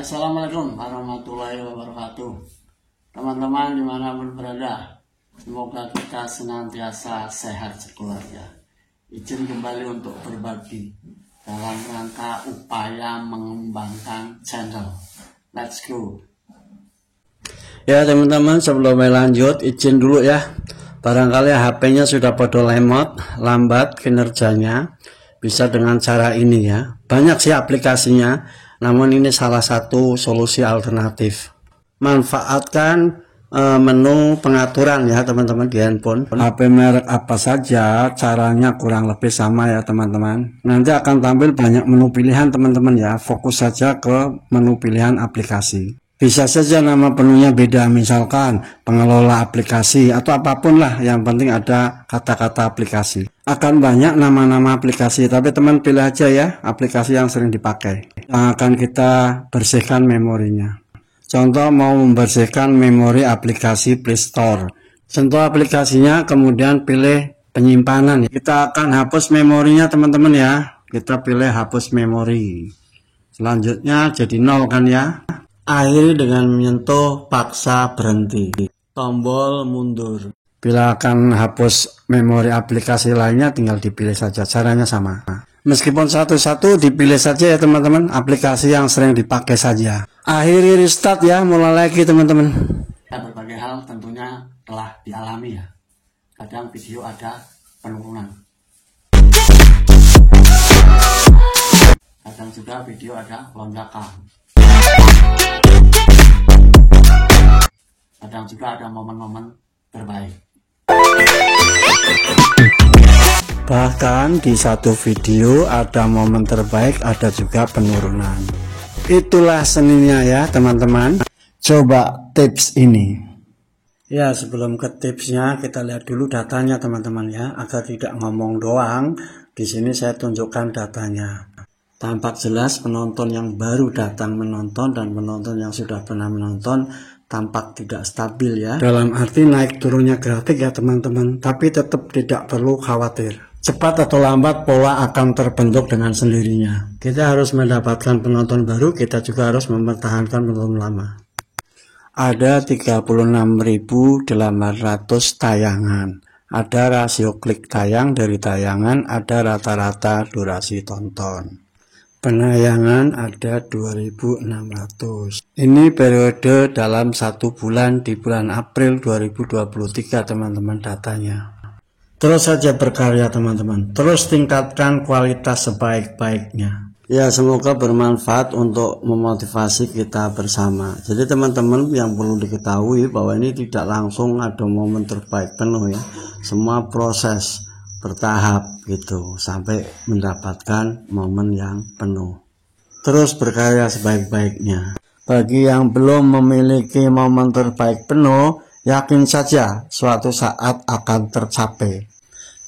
Assalamualaikum warahmatullahi wabarakatuh. Teman-teman dimanapun berada, semoga kita senantiasa sehat sekeluarga. Izin kembali untuk berbagi dalam rangka upaya mengembangkan channel. Let's go. Ya teman-teman, sebelum lanjut izin dulu ya. Barangkali HP-nya sudah pada lemot, lambat kinerjanya. Bisa dengan cara ini ya. Banyak sih aplikasinya, namun ini salah satu solusi alternatif. Manfaatkan menu pengaturan ya teman-teman di handphone. HP merek apa saja, caranya kurang lebih sama ya teman-teman. Nanti akan tampil banyak menu pilihan teman-teman ya. Fokus saja ke menu pilihan aplikasi. Bisa saja nama penuhnya beda, misalkan pengelola aplikasi atau apapun lah, yang penting ada kata-kata aplikasi. Akan banyak nama-nama aplikasi, tapi teman pilih aja ya aplikasi yang sering dipakai, yang akan kita bersihkan memorinya. Contoh mau membersihkan memori aplikasi Play Store, sentuh aplikasinya kemudian pilih penyimpanan. Kita akan hapus memorinya teman-teman ya, kita pilih hapus memori. Selanjutnya jadi 0 kan ya. Akhiri dengan menyentuh paksa berhenti, tombol mundur. Bila akan hapus memori aplikasi lainnya tinggal dipilih saja, caranya sama. Meskipun satu-satu dipilih saja ya teman-teman, aplikasi yang sering dipakai saja. Akhiri restart ya, mulai lagi teman-teman. Ya, berbagai hal tentunya telah dialami ya. Kadang video ada penurunan, kadang juga video ada lonjakan, kadang juga ada momen-momen terbaik. Bahkan di satu video ada momen terbaik, ada juga penurunan. Itulah seninya ya teman-teman. Coba tips ini. Ya, sebelum ke tipsnya kita lihat dulu datanya teman-teman ya, agar tidak ngomong doang. Di sini saya tunjukkan datanya. Tampak jelas penonton yang baru datang menonton dan penonton yang sudah pernah menonton tampak tidak stabil ya. Dalam arti naik turunnya grafik ya teman-teman, tapi tetap tidak perlu khawatir. Cepat atau lambat pola akan terbentuk dengan sendirinya. Kita harus mendapatkan penonton baru, kita juga harus mempertahankan penonton lama. Ada 36.800 tayangan. Ada rasio klik tayang dari tayangan, ada rata-rata durasi tonton. Penayangan ada 2.600. Ini periode dalam 1 bulan di bulan April 2023 teman-teman datanya. Terus saja berkarya teman-teman, terus tingkatkan kualitas sebaik-baiknya. Ya, semoga bermanfaat untuk memotivasi kita bersama. Jadi teman-teman yang perlu diketahui bahwa ini tidak langsung ada momen terbaik penuh ya. Semua proses bertahap gitu sampai mendapatkan momen yang penuh. Terus berkarya sebaik-baiknya. Bagi yang belum memiliki momen terbaik penuh, yakin saja suatu saat akan tercapai.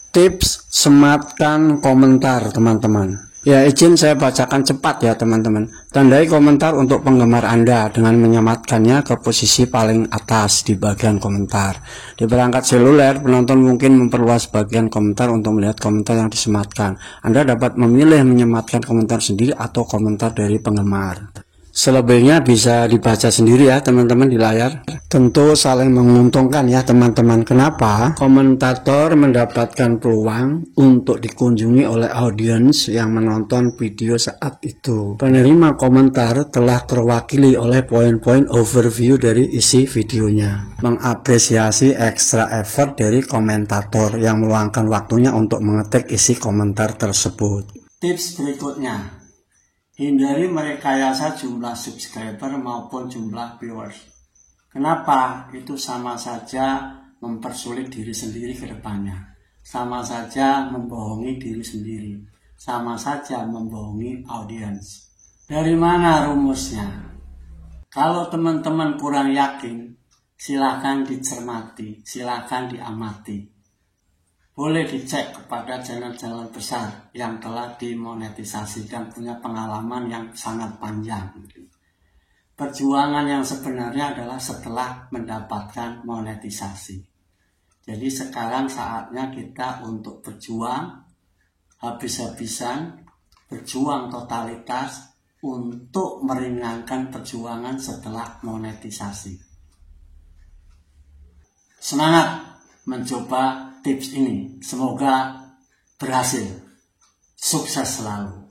Tips sematkan komentar teman-teman. Ya, izin saya bacakan cepat ya teman-teman. Tandai komentar untuk penggemar Anda dengan menyematkannya ke posisi paling atas di bagian komentar. Di perangkat seluler, penonton mungkin memperluas bagian komentar untuk melihat komentar yang disematkan. Anda dapat memilih menyematkan komentar sendiri atau komentar dari penggemar. Selebihnya bisa dibaca sendiri ya teman-teman di layar. Tentu saling menguntungkan ya teman-teman. Kenapa? Komentator mendapatkan peluang untuk dikunjungi oleh audiens yang menonton video saat itu. Penerima komentar telah terwakili oleh poin-poin overview dari isi videonya. Mengapresiasi ekstra effort dari komentator yang meluangkan waktunya untuk mengetik isi komentar tersebut. Tips berikutnya. Hindari merekayasa jumlah subscriber maupun jumlah viewers. Kenapa? Itu sama saja mempersulit diri sendiri ke depannya. Sama saja membohongi diri sendiri. Sama saja membohongi audiens. Dari mana rumusnya? Kalau teman-teman kurang yakin, silakan dicermati, silakan diamati. Boleh dicek kepada channel-channel besar yang telah dimonetisasi dan punya pengalaman yang sangat panjang. Perjuangan yang sebenarnya adalah setelah mendapatkan monetisasi. Jadi sekarang saatnya kita untuk berjuang habis-habisan, berjuang totalitas untuk meringankan perjuangan setelah monetisasi. Semangat mencoba tips ini, semoga berhasil. Sukses selalu.